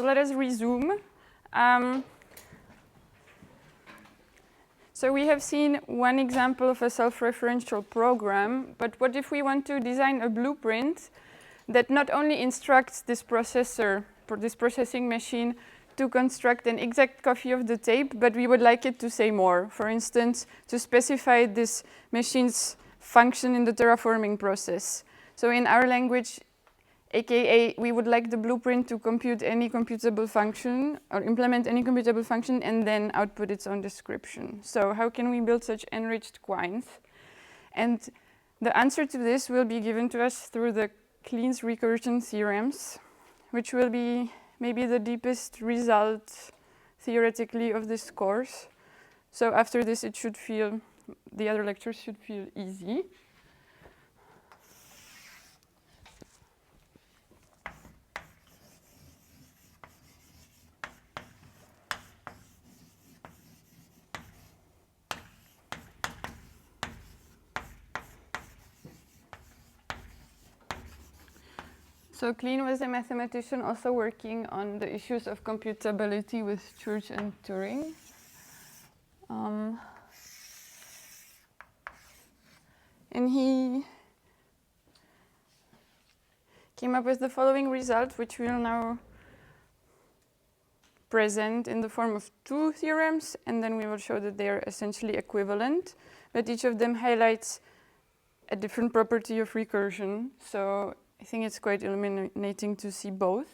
let us resume. So we have seen one example of a self-referential program, but what if we want to design a blueprint that not only instructs this processor, this processing machine, to construct an exact copy of the tape, but we would like it to say more. For instance, to specify this machine's function in the terraforming process. So in our language, aka we would like the blueprint to compute any computable function or implement any computable function and then output its own description. So how can we build such enriched quines? And the answer to this will be given to us through the Kleene's recursion theorems, which will be maybe the deepest result theoretically of this course. So after this the other lectures should feel easy. So Kleene was a mathematician also working on the issues of computability with Church and Turing. And he came up with the following result, which we'll now present in the form of two theorems, and then we will show that they are essentially equivalent, but each of them highlights a different property of recursion. So I think it's quite illuminating to see both.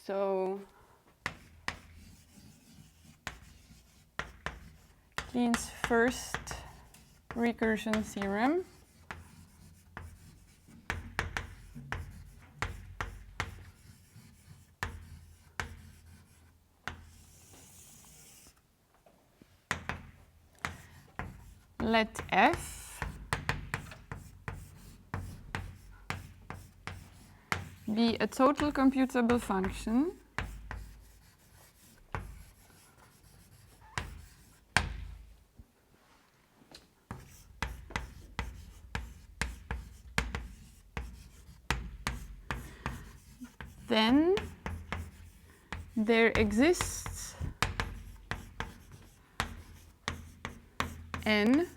So Kleene's first recursion theorem . Let f be a total computable function then there exists n,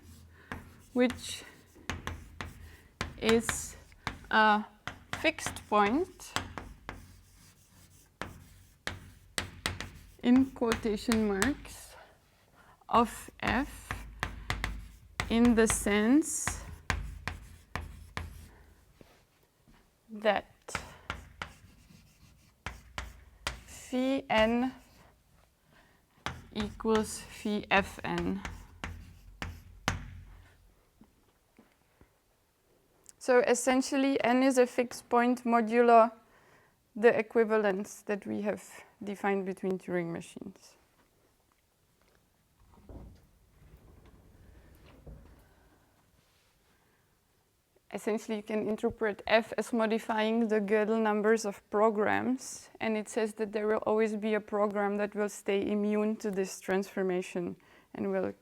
which is a fixed point in quotation marks of f in the sense that phi n equals phi fn. So essentially, n is a fixed point modulo the equivalence that we have defined between Turing machines. Essentially, you can interpret f as modifying the Gödel numbers of programs, and it says that there will always be a program that will stay immune to this transformation and will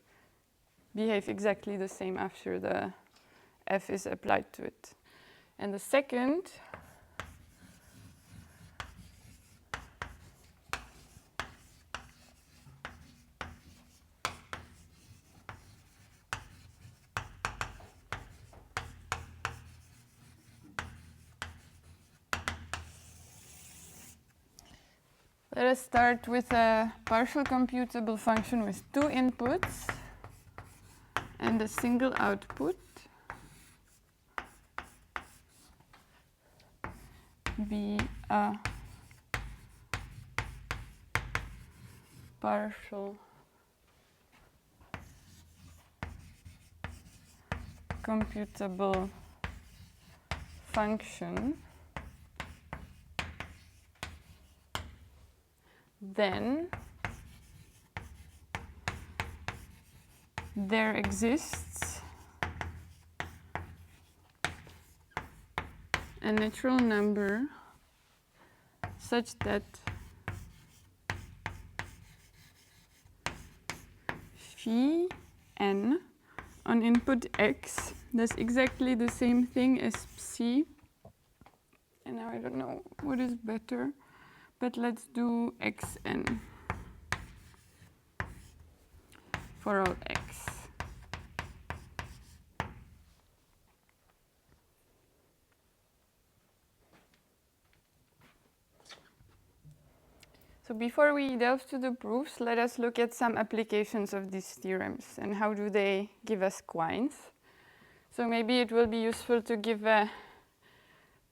behave exactly the same after the f is applied to it. And the second let us start with a partial computable function with two inputs and a single output. Be a partial computable function, then there exists a natural number such that phi n on input x does exactly the same thing as psi, and now I don't know what is better, but let's do xn for all x. So before we delve to the proofs, let us look at some applications of these theorems and how do they give us quines. So maybe it will be useful to give a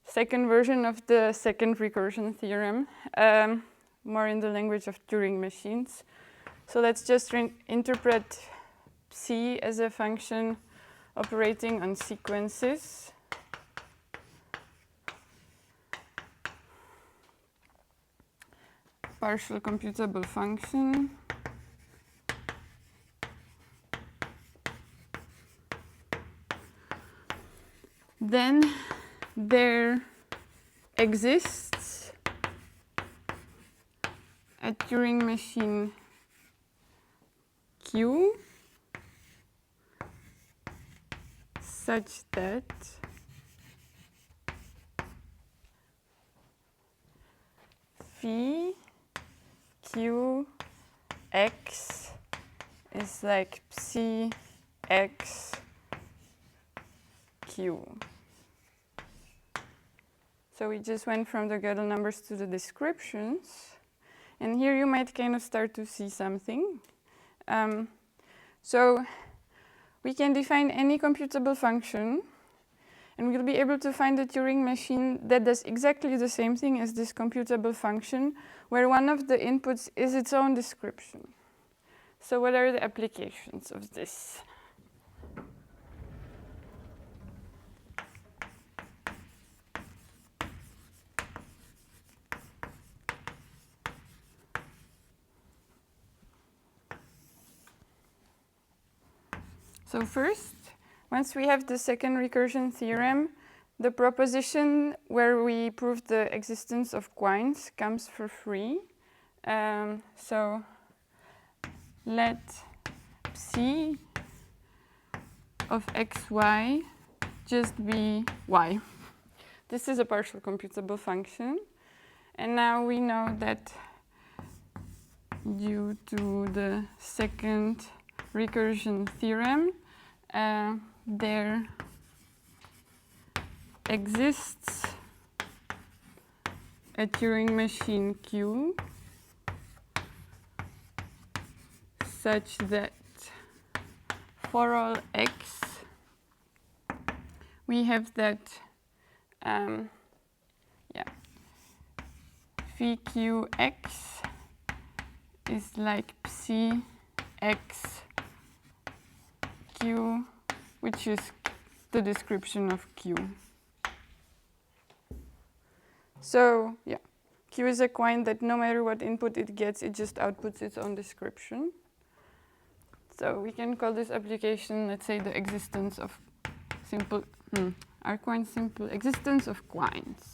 second version of the second recursion theorem, more in the language of Turing machines. So let's just interpret psi as a function operating on sequences. Partial computable function. Then there exists a Turing machine Q such that phi q x is like psi x q. So we just went from the Gödel numbers to the descriptions. And here you might kind of start to see something. So we can define any computable function, and we'll be able to find a Turing machine that does exactly the same thing as this computable function, where one of the inputs is its own description. So what are the applications of this? So first, once we have the second recursion theorem, the proposition where we prove the existence of quines comes for free. So let psi of xy just be y. This is a partial computable function. And now we know that due to the second recursion theorem, there exists a Turing machine Q such that for all x we have that phi q x is like psi x q, which is the description of q. So yeah, q is a quine that no matter what input it gets, it just outputs its own description. So we can call this application, let's say, the existence of simple, are quines simple? Existence of quines.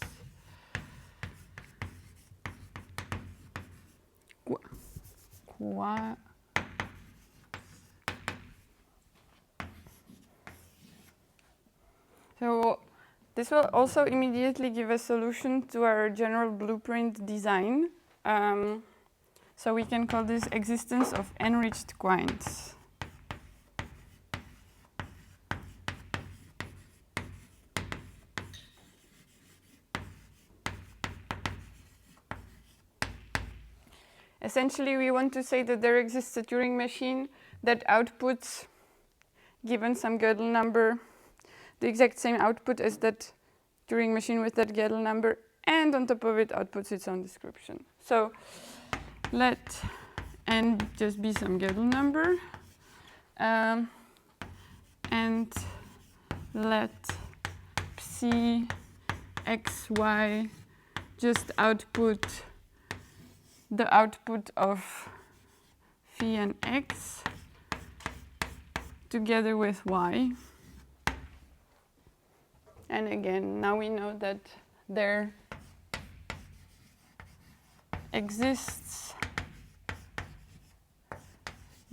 So this will also immediately give a solution to our general blueprint design. So we can call this existence of enriched quines. Essentially, we want to say that there exists a Turing machine that outputs, given some Gödel number, the exact same output as that Turing machine with that Gödel number, and on top of it outputs its own description. So let n just be some Gödel number, and let psi xy just output the output of phi and x together with y. And again, now we know that there exists,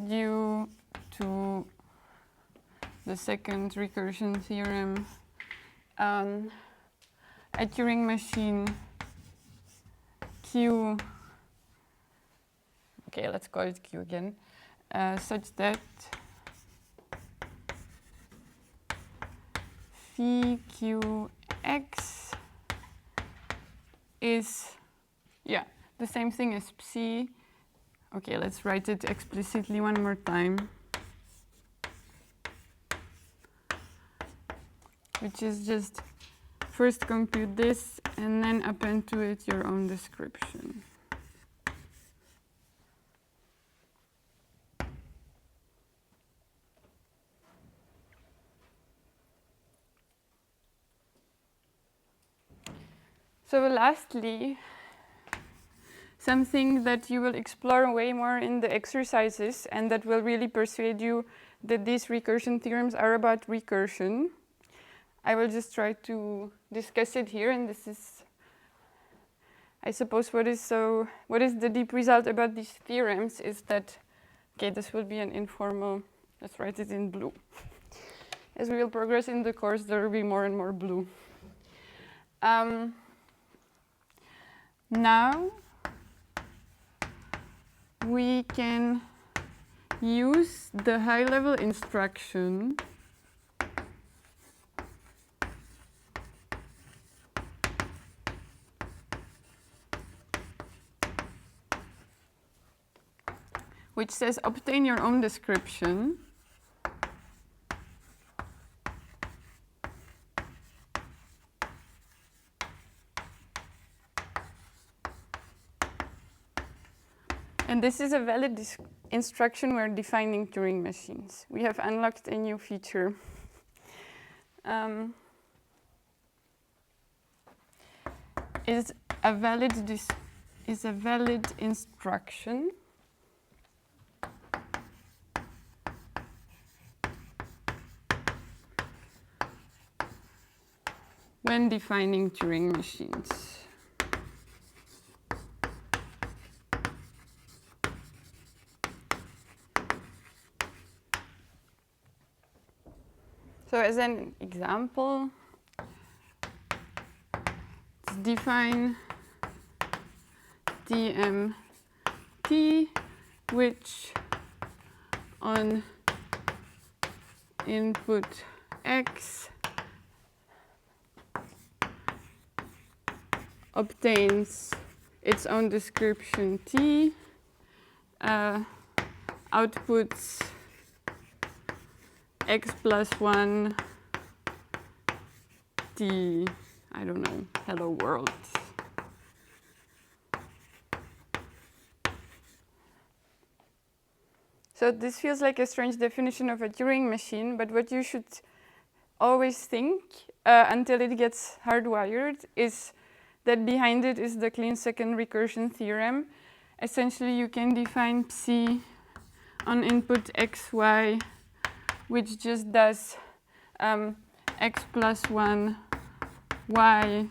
due to the second recursion theorem, a Turing machine Q, okay, let's call it Q again, such that phi Qx is, yeah, the same thing as psi. Okay, let's write it explicitly one more time. Which is just first compute this and then append to it your own description. So lastly, something that you will explore way more in the exercises and that will really persuade you that these recursion theorems are about recursion. I will just try to discuss it here, and this is, I suppose, what is the deep result about these theorems is that, okay, this will be an informal, let's write it in blue. As we will progress in the course, there will be more and more blue. Now, we can use the high-level instruction which says obtain your own description. And this is a valid instruction when defining Turing machines. We have unlocked a new feature. Is a valid instruction when defining Turing machines. So as an example, let's define DMT, which on input X obtains its own description T, outputs X plus 1 T, I don't know, hello world. So this feels like a strange definition of a Turing machine, but what you should always think until it gets hardwired is that behind it is the Kleene second recursion theorem. Essentially, you can define psi on input x, y, which just does x plus 1, y,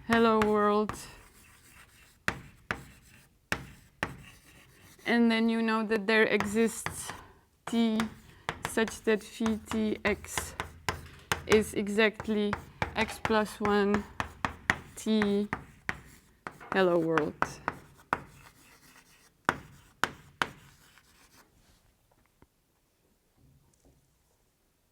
hello world. And then you know that there exists t such that phi tx is exactly x plus 1 t hello world.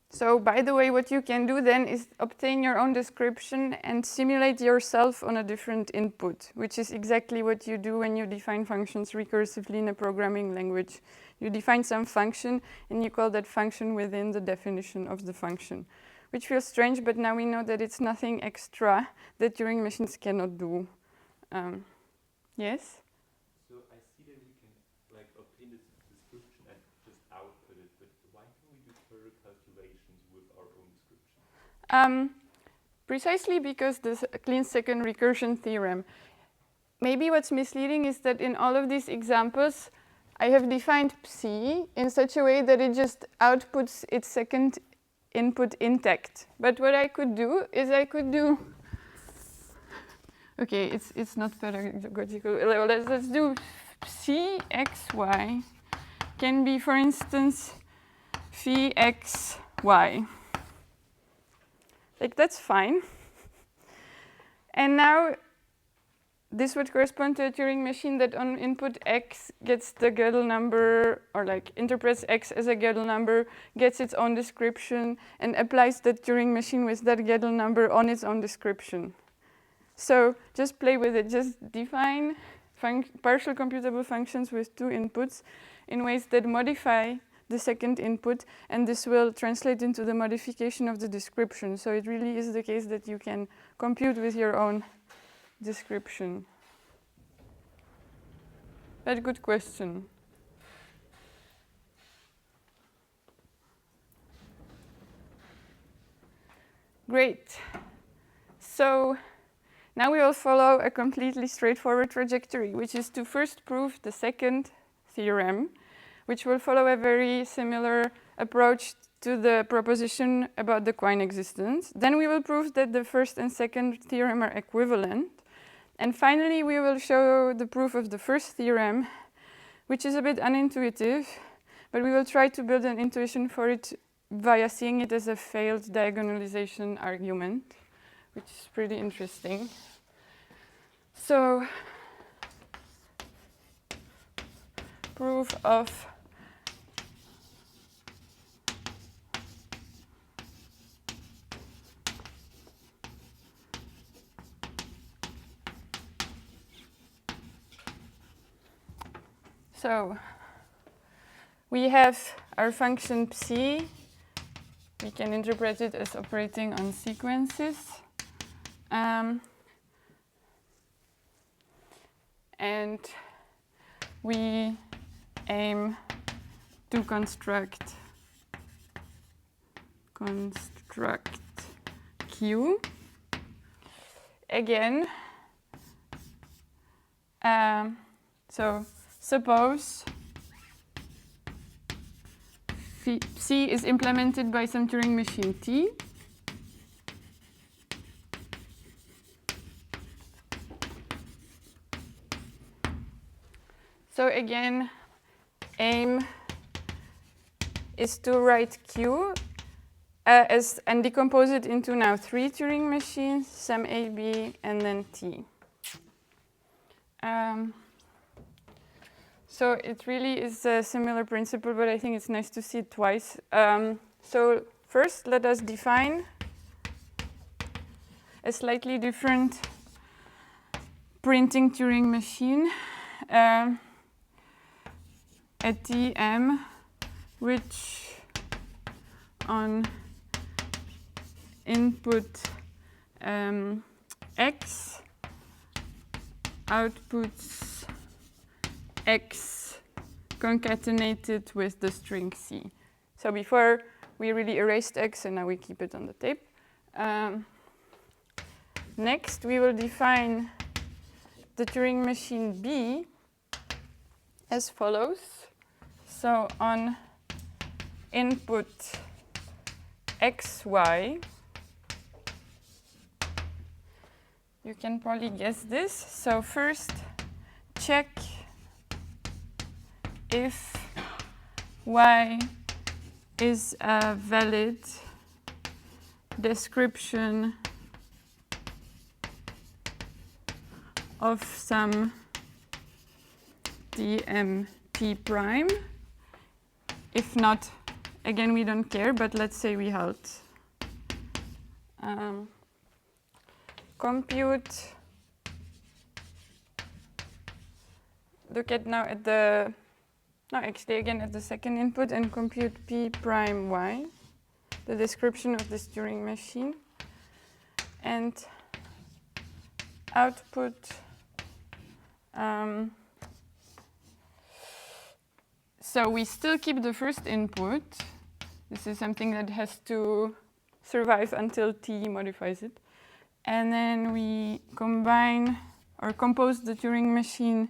So by the way, what you can do then is obtain your own description and simulate yourself on a different input, which is exactly what you do when you define functions recursively in a programming language. You define some function and you call that function within the definition of the function, which feels strange, but now we know that it's nothing extra that Turing machines cannot do. Yes? So I see that we can like obtain this description and just output it, but why can we do further calculations with our own description? Precisely because the Kleene second recursion theorem. Maybe what's misleading is that in all of these examples, I have defined psi in such a way that it just outputs its second input intact. But what I could do is I could do, okay, it's not pedagogical. Let's do psi xy can be, for instance, phi x y. Like, that's fine. And now this would correspond to a Turing machine that on input x gets the Gödel number, or like interprets x as a Gödel number, gets its own description, and applies the Turing machine with that Gödel number on its own description. So just play with it. Just define partial computable functions with two inputs in ways that modify the second input, and this will translate into the modification of the description. So it really is the case that you can compute with your own description. Very good question. Great. So now we will follow a completely straightforward trajectory, which is to first prove the second theorem, which will follow a very similar approach to the proposition about the Kleene existence. Then we will prove that the first and second theorem are equivalent. And finally, we will show the proof of the first theorem, which is a bit unintuitive, but we will try to build an intuition for it via seeing it as a failed diagonalization argument, which is pretty interesting. So, proof of So we have our function psi. We can interpret it as operating on sequences. And we aim to construct Q. Again, so suppose psi is implemented by some Turing machine T. So again, aim is to write Q and decompose it into now 3 Turing machines, some A, B, and then T. So it really is a similar principle, but I think it's nice to see it twice. So first, let us define a slightly different printing Turing machine, a TM, which on input X outputs X concatenated with the string C. So before we really erased X and now we keep it on the tape. Next we will define the Turing machine B as follows. So on input XY, you can probably guess this. So first check if Y is a valid description of some DMT prime. If not, again, we don't care, but let's say we held. Compute, look at now at the, no, actually again at the second input and compute P prime Y, the description of this Turing machine, and output so we still keep the first input. This is something that has to survive until T modifies it. And then we combine or compose the Turing machine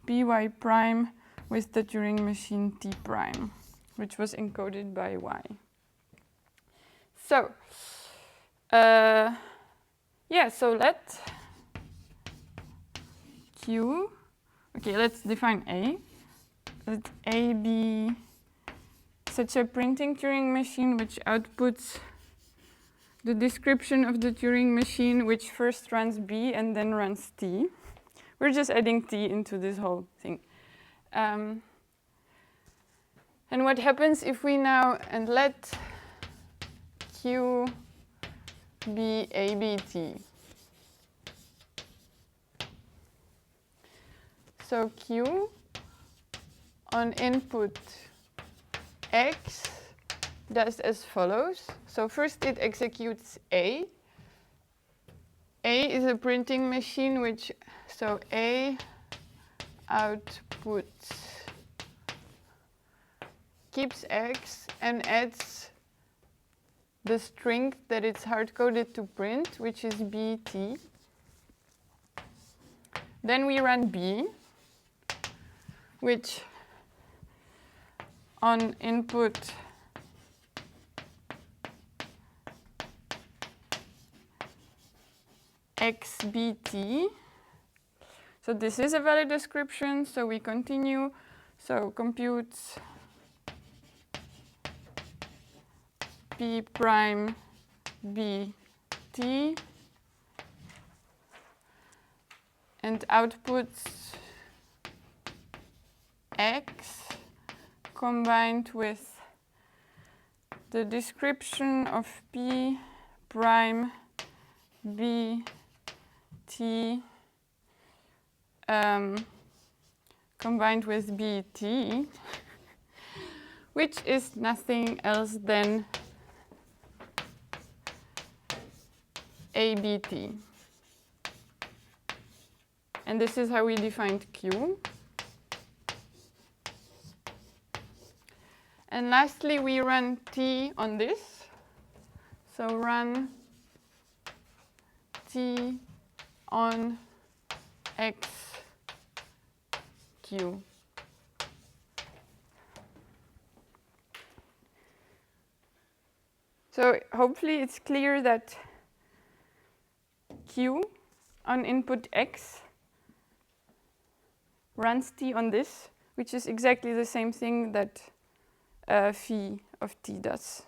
Py prime with the Turing machine T prime, which was encoded by Y. So, yeah, so let Q, okay, let's define A. Let A be such a printing Turing machine which outputs the description of the Turing machine which first runs B and then runs T. We're just adding t into this whole thing. And what happens if we now, and let Q be ABT. So Q on input X does as follows. So first it executes A. A is a printing machine which, so A output keeps X and adds the string that it's hard-coded to print, which is BT. Then we run B, which on input XBT. So this is a valid description, so we continue. So computes B prime BT and outputs X combined with the description of B prime BT combined with BT, which is nothing else than ABT. And this is how we defined Q. And lastly, we run T on this. So run T on X Q. So hopefully it's clear that Q on input X runs T on this, which is exactly the same thing that phi of T does.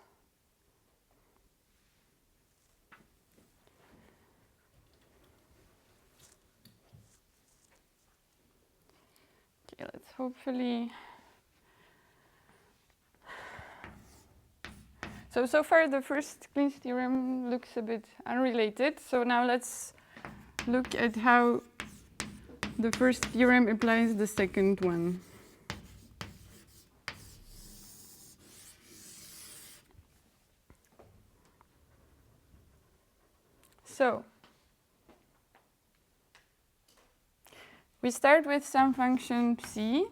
Okay, let's hopefully. So far the first Kleene's theorem looks a bit unrelated. So now let's look at how the first theorem applies the second one. So we start with some function psi.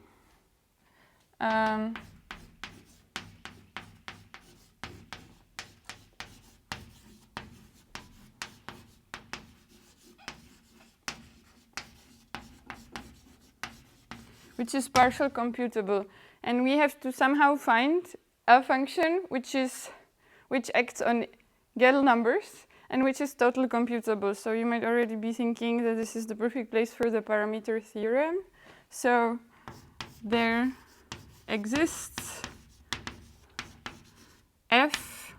Which is partial computable, and we have to somehow find a function which acts on Gödel numbers and which is totally computable. So you might already be thinking that this is the perfect place for the parameter theorem. So there exists f.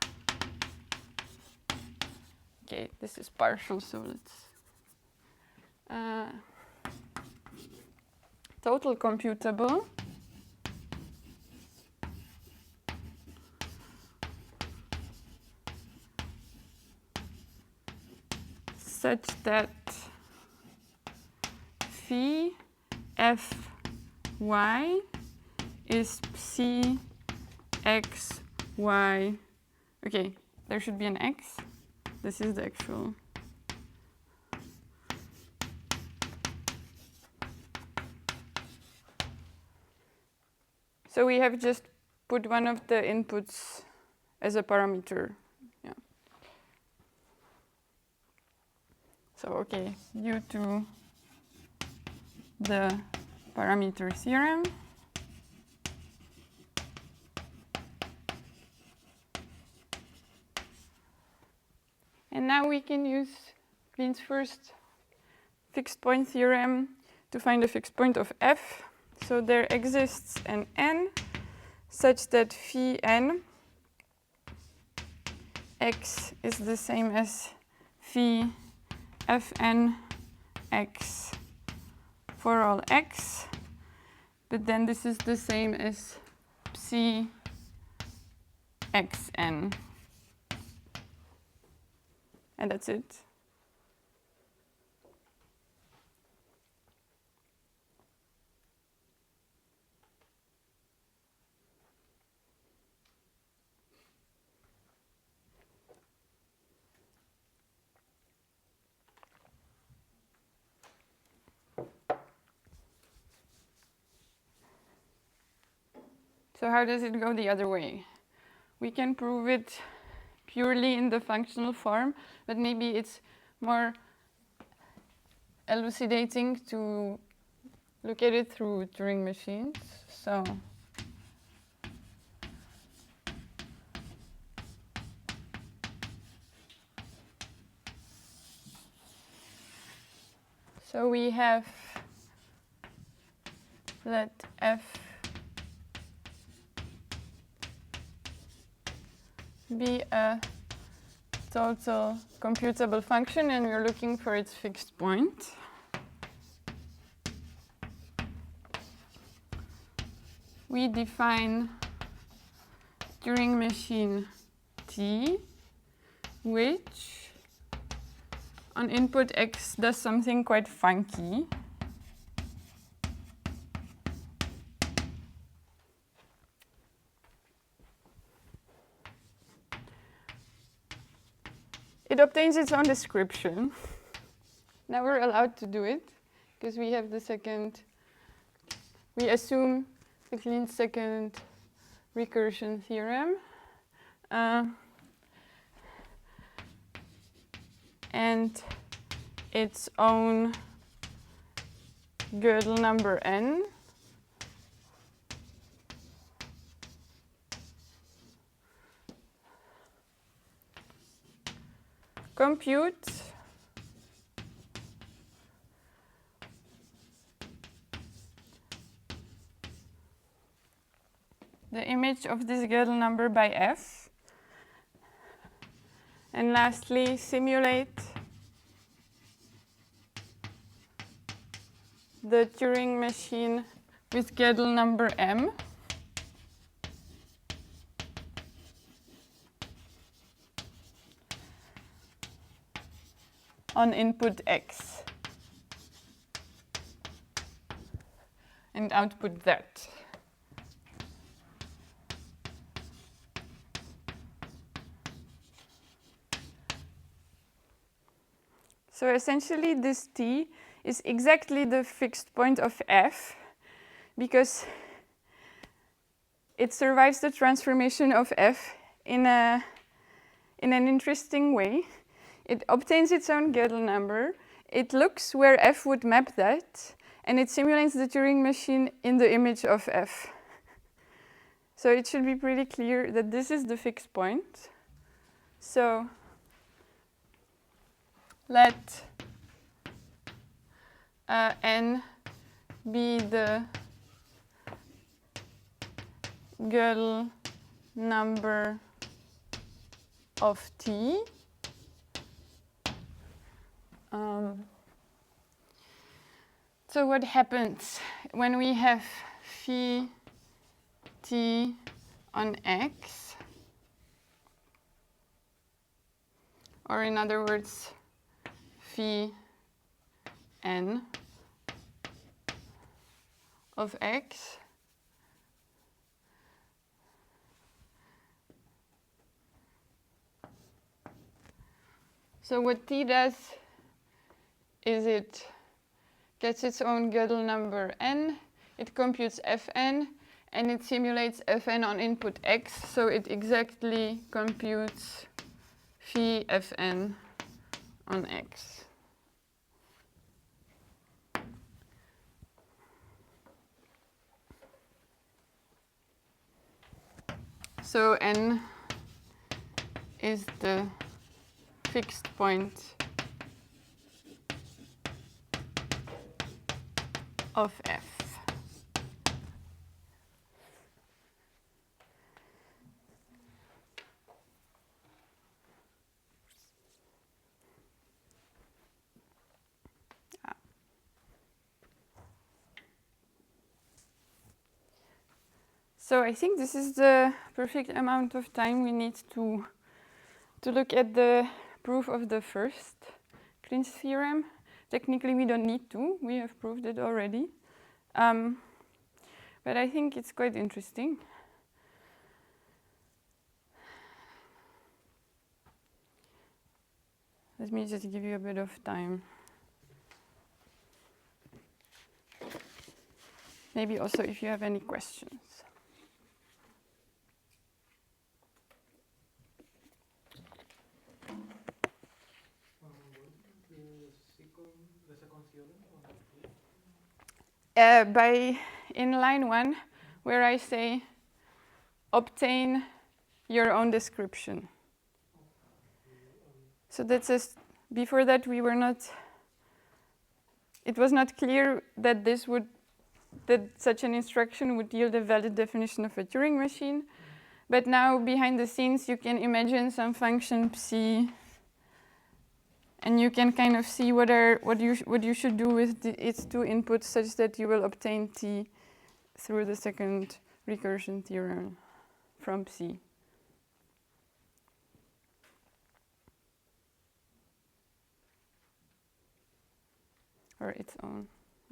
Okay, this is partial, so let's total computable such that phi fy is psi x y. Okay, there should be an x. This is the actual. So we have just put one of the inputs as a parameter. Yeah. So okay, due to the parameter theorem, and now we can use Kleene's first fixed point theorem to find the fixed point of f. So there exists an n such that phi n x is the same as phi fn x for all x, but then this is the same as psi xn. And that's it. So how does it go the other way? We can prove it purely in the functional form, but maybe it's more elucidating to look at it through Turing machines. So we have, let f be a total computable function, and we're looking for its fixed point. We define Turing machine T, which on input x does something quite funky. It obtains its own description. Now we're allowed to do it, because we have the second, we assume the Kleene's second recursion theorem. And its own Gödel number n. Compute the image of this Gödel number by f. And lastly, simulate the Turing machine with Gödel number m. On input x. And output that. So essentially this T is exactly the fixed point of f, because it survives the transformation of f in an interesting way. It obtains its own Gödel number, it looks where f would map that, and it simulates the Turing machine in the image of f. So it should be pretty clear that this is the fixed point. So let n be the Gödel number of T. So what happens when we have phi T on x, or in other words, phi n of x? So what T does is it gets its own Gödel number n, it computes fn, and it simulates fn on input x, so it exactly computes phi fn on x. So n is the fixed point of f. So I think this is the perfect amount of time we need to look at the proof of the first Kleene's theorem. Technically, we don't need to. We have proved it already. But I think it's quite interesting. Let me just give you a bit of time. Maybe also if you have any questions. The second theorem? In line 1, where I say obtain your own description. So that says, before that we were not, it was not clear that that such an instruction would yield a valid definition of a Turing machine. But now behind the scenes you can imagine some function psi, and you can kind of see what you should do with its two inputs such that you will obtain t through the second recursion theorem from psi. Or its own.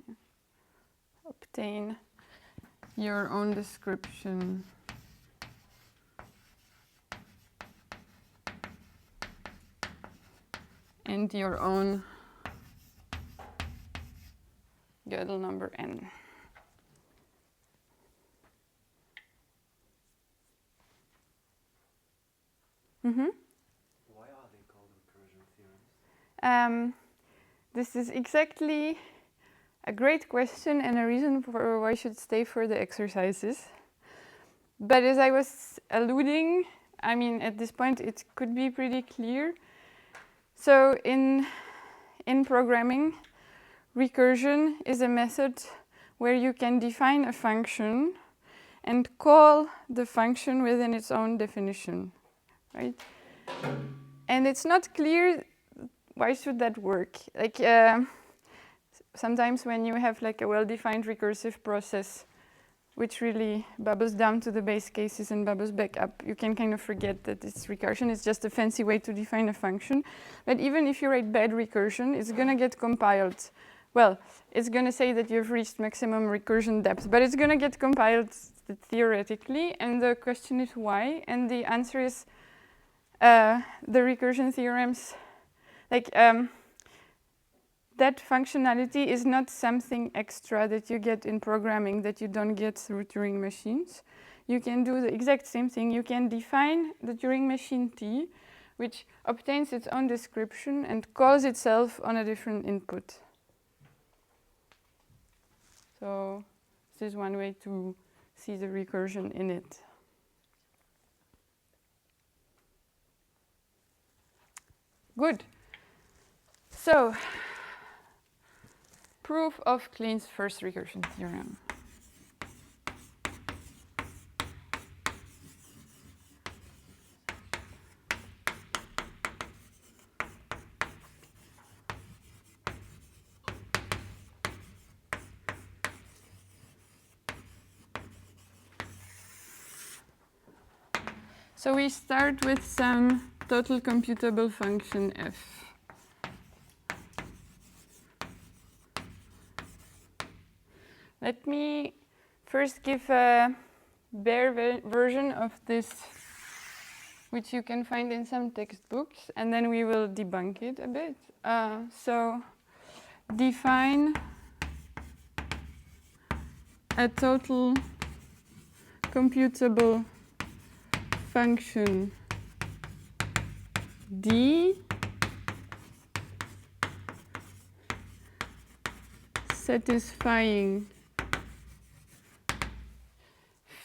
Yeah. Obtain your own description. And your own Gödel number n. Mm-hmm. Why are they called recursion theorems? This is exactly a great question and a reason for why I should stay for the exercises. But as I was alluding, I mean, at this point it could be pretty clear. So in programming, recursion is a method where you can define a function and call the function within its own definition, right? And it's not clear why should that work. Like sometimes when you have like a well-defined recursive process which really bubbles down to the base cases and bubbles back up, you can kind of forget that it's recursion. It's just a fancy way to define a function. But even if you write bad recursion, it's going to get compiled. Well, it's going to say that you've reached maximum recursion depth, but it's going to get compiled theoretically. And the question is why? And the answer is the recursion theorems, like that functionality is not something extra that you get in programming that you don't get through Turing machines. You can do the exact same thing. You can define the Turing machine T, which obtains its own description and calls itself on a different input. So this is one way to see the recursion in it. Good. So, proof of Kleene's first recursion theorem. So we start with some total computable function f. Let me first give a bare version of this, which you can find in some textbooks, and then we will debunk it a bit. So define a total computable function D satisfying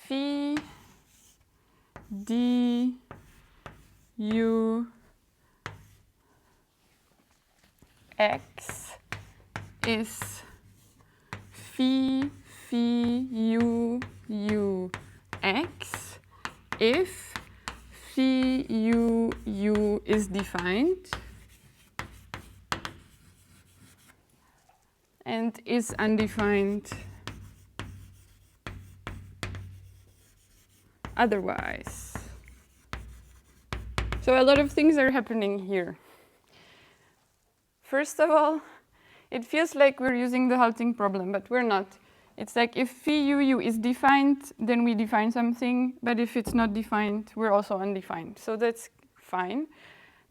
phi d u x is phi u u x if phi u u is defined and is undefined otherwise. So a lot of things are happening here. First of all, it feels like we're using the halting problem, but we're not. It's like if phi uu is defined, then we define something, but if it's not defined, we're also undefined. So that's fine.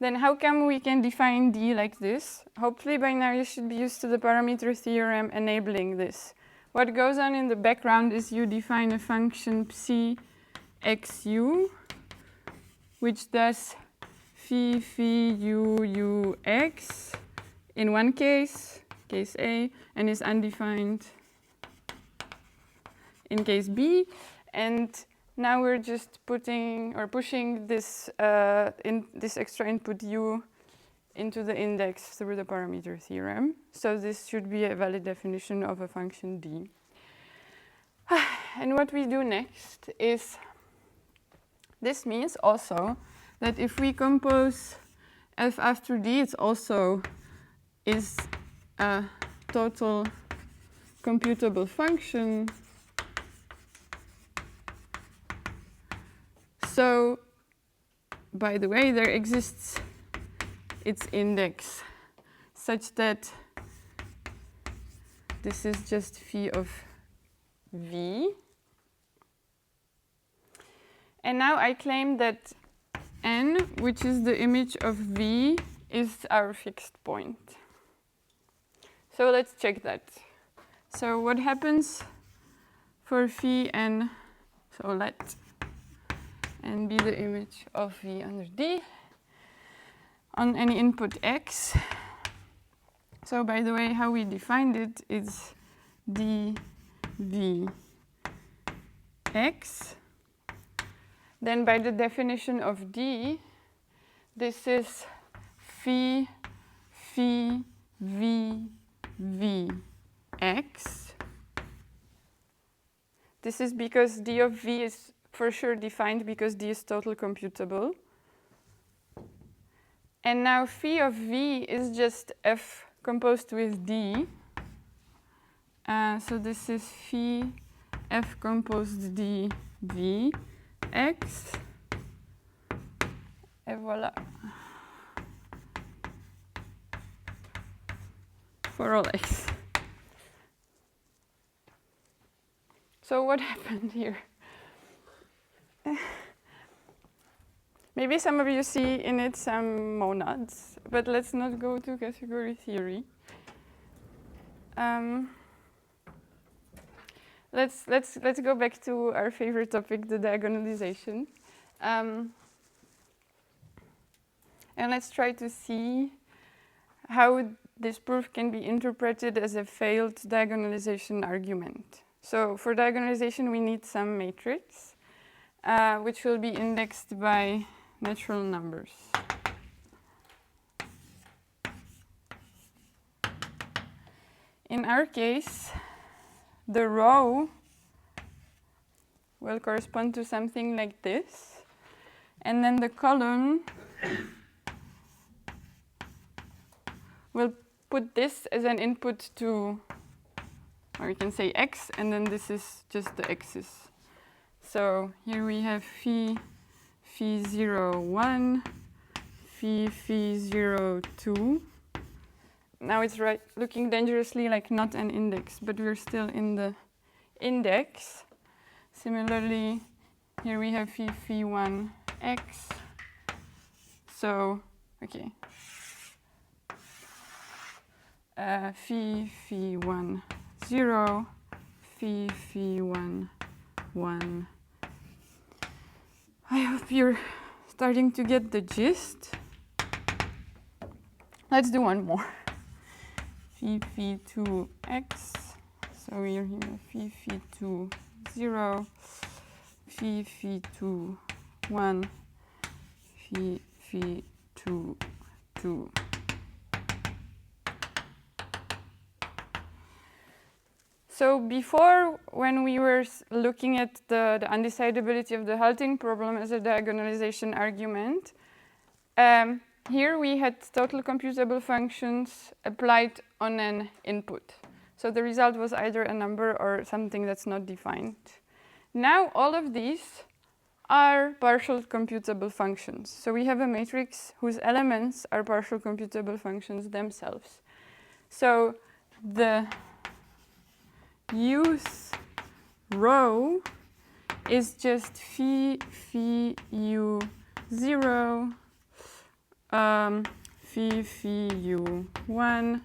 Then how come we can define D like this? Hopefully by now you should be used to the parameter theorem enabling this. What goes on in the background is you define a function psi xu, which does phi u x in one case, case A, and is undefined in case B. And now we're just putting or pushing this this extra input u into the index through the parameter theorem. So this should be a valid definition of a function D. And what we do next is, this means also that if we compose f after D, it's also is a total computable function. So, by the way, there exists its index such that this is just phi of v. And now I claim that n, which is the image of v, is our fixed point. So let's check that. So what happens for phi n? So let n be the image of v under D on any input x. So by the way, how we defined it is d v x. Then by the definition of D, this is phi v x. This is because D of v is for sure defined because D is total computable. And now phi of v is just f composed with D. So this is phi f composed D v x. Et voilà. For all x. So what happened here? Maybe some of you see in it some monads, but let's not go to category theory. Let's go back to our favorite topic, the diagonalization, and let's try to see how this proof can be interpreted as a failed diagonalization argument. So for diagonalization, we need some matrix, which will be indexed by natural numbers. In our case, the row will correspond to something like this, and then the column will put this as an input to, or we can say x, and then this is just the x's. So here we have phi 0, 1, phi 0, 2. Now it's looking dangerously like not an index, but we're still in the index. Similarly, here we have phi 1, x. So, okay. Phi 1, 0, phi 1, 1. I hope you're starting to get the gist. Let's do one more. Phi 2, x. So we're here, phi 2, 0, phi 2, 1, phi 2, 2. So before, when we were looking at the undecidability of the halting problem as a diagonalization argument, here we had total computable functions applied on an input. So the result was either a number or something that's not defined. Now all of these are partial computable functions. So we have a matrix whose elements are partial computable functions themselves. So the youth row is just phi u0, phi u1,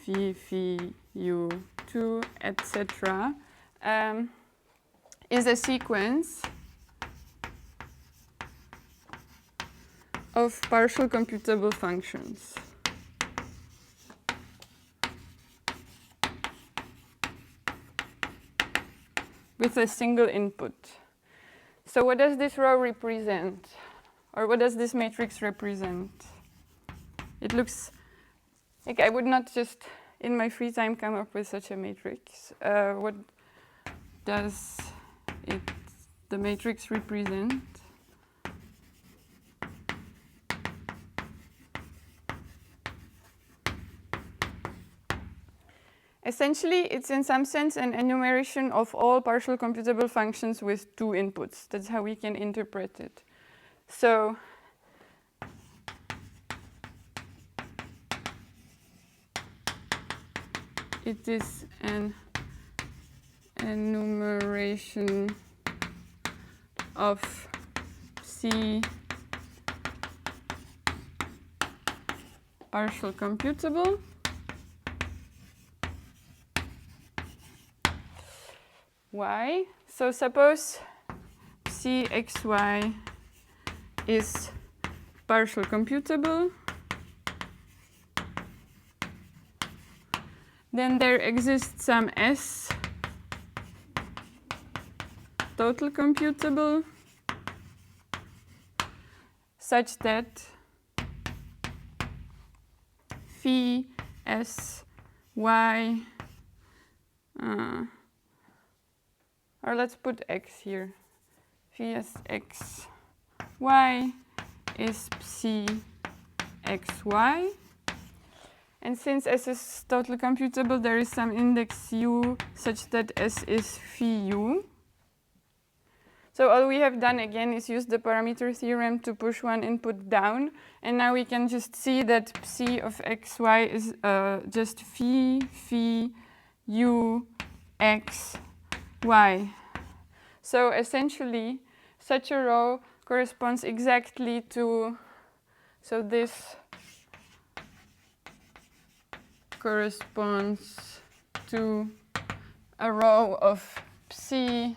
phi u2, etc. Is a sequence of partial computable functions. With a single input. So what does this row represent? Or what does this matrix represent? It looks like I would not just in my free time come up with such a matrix. What does the matrix represent? Essentially, it's in some sense an enumeration of all partial computable functions with 2 inputs. That's how we can interpret it. So it is an enumeration of C partial computable. Y. So suppose Cxy is partial computable. Then there exists some S total computable such that phi S y or let's put x here. Phi S x y is psi xy. And since S is totally computable, there is some index u such that S is phi u. So all we have done again is use the parameter theorem to push one input down. And now we can just see that psi of xy is just phi u x y. So essentially, such a row corresponds exactly to, so this corresponds to a row of psi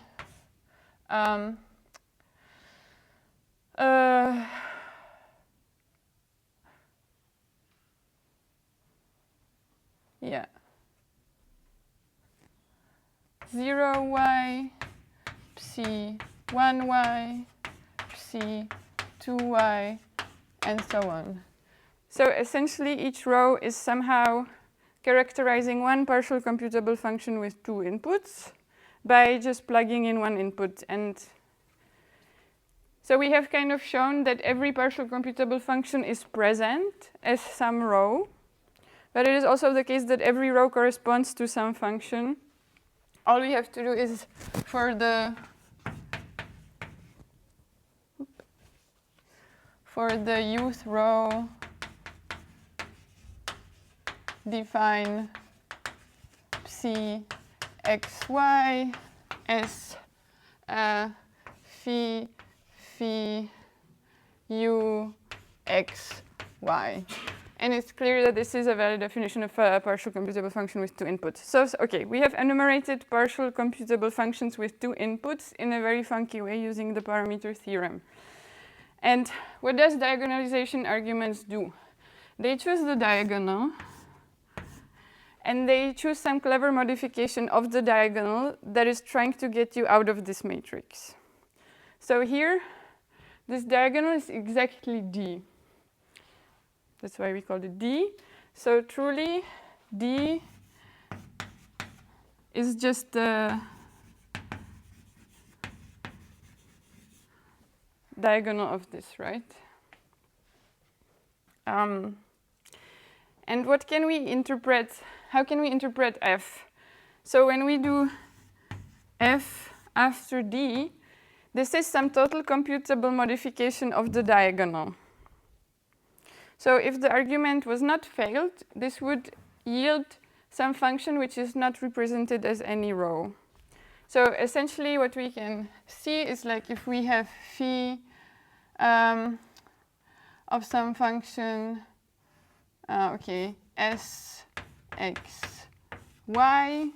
yeah, 0y, psi 1y, psi 2y, and so on. So essentially, each row is somehow characterizing one partial computable function with 2 inputs by just plugging in one input. And so we have kind of shown that every partial computable function is present as some row, but it is also the case that every row corresponds to some function. All we have to do is for the youth row define psi xy as phi u x y. And it's clear that this is a valid definition of a partial computable function with 2 inputs. So, okay, we have enumerated partial computable functions with 2 inputs in a very funky way using the parameter theorem. And what does diagonalization arguments do? They choose the diagonal, and they choose some clever modification of the diagonal that is trying to get you out of this matrix. So here, this diagonal is exactly D. That's why we call it D. So truly, D is just the diagonal of this, right? And what can we interpret? How can we interpret F? So when we do F after D, this is some total computable modification of the diagonal. So if the argument was not failed, this would yield some function which is not represented as any row. So essentially what we can see is like if we have phi of some function, okay, s, x, y,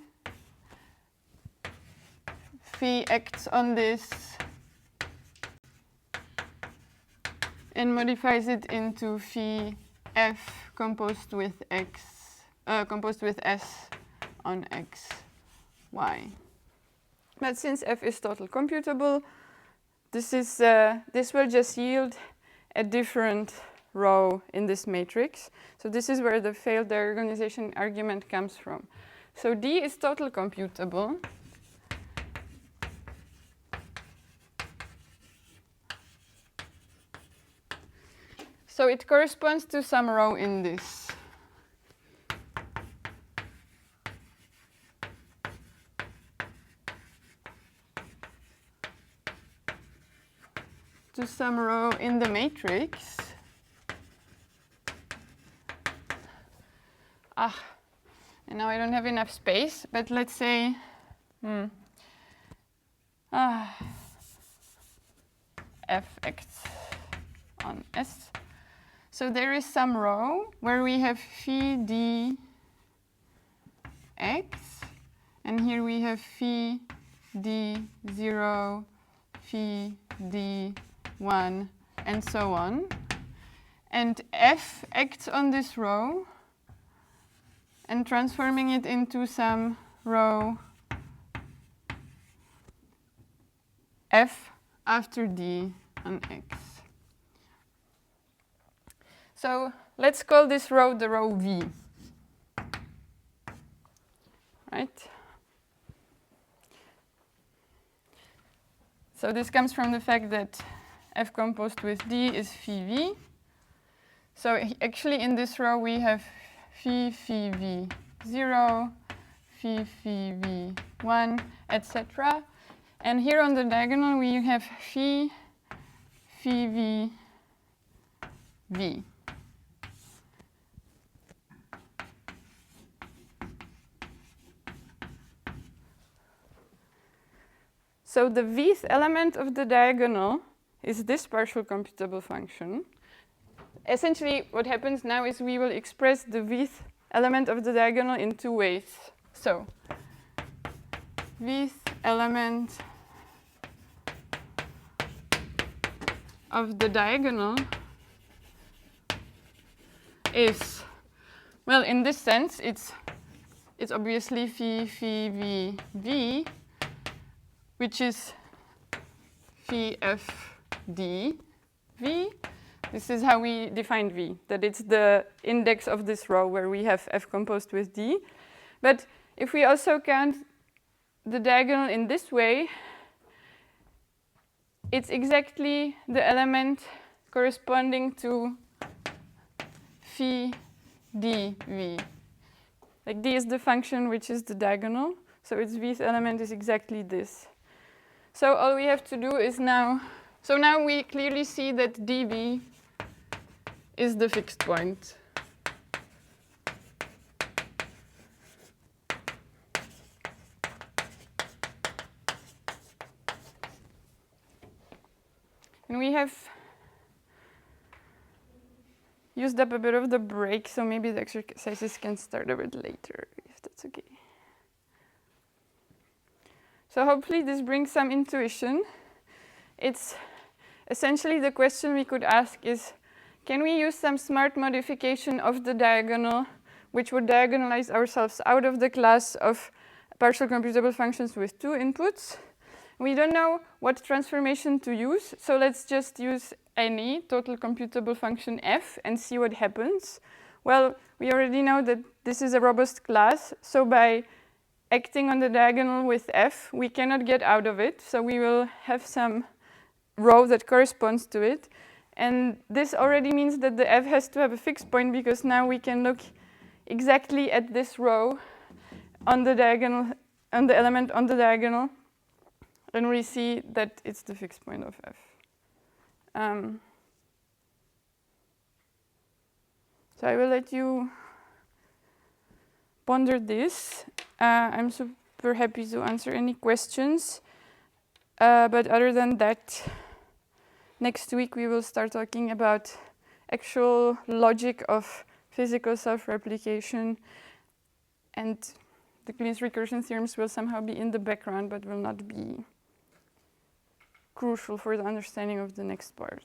phi acts on this and modifies it into phi f composed with s on x, y. But since f is total computable, this will just yield a different row in this matrix. So this is where the failed diagonalization argument comes from. So D is total computable. So it corresponds to some row in this. To some row in the matrix. And now I don't have enough space, but let's say fx on S. So there is some row where we have phi d x, and here we have phi d0, phi d1, and so on. And f acts on this row and transforming it into some row f after d on x. So let's call this row the row v, right? So this comes from the fact that f composed with d is phi v. So actually in this row we have phi v0, phi v1, etc. And here on the diagonal we have phi v v. So the vth element of the diagonal is this partial computable function. Essentially, what happens now is we will express the vth element of the diagonal in two ways. So, vth element of the diagonal is, well, in this sense, it's obviously phi v v, which is phi f d v. This is how we define v, that it's the index of this row where we have f composed with d. But if we also count the diagonal in this way, it's exactly the element corresponding to phi dv. Like d is the function which is the diagonal, so its vth element is exactly this. So all we have to do is now, so now we clearly see that dv is the fixed point. And we have used up a bit of the break, so maybe the exercises can start a bit later, if that's okay. So hopefully this brings some intuition. It's essentially the question we could ask is, can we use some smart modification of the diagonal, which would diagonalize ourselves out of the class of partial computable functions with two inputs? We don't know what transformation to use, so let's just use any total computable function f and see what happens. Well, we already know that this is a robust class, so by acting on the diagonal with f, we cannot get out of it, so we will have some row that corresponds to it. And this already means that the f has to have a fixed point, because now we can look exactly at this row on the diagonal, on the element on the diagonal, then we see that it's the fixed point of f. So I will let you ponder this. I'm super happy to answer any questions. But other than that, next week we will start talking about actual logic of physical self-replication, and the Kleene's recursion theorems will somehow be in the background but will not be crucial for the understanding of the next part.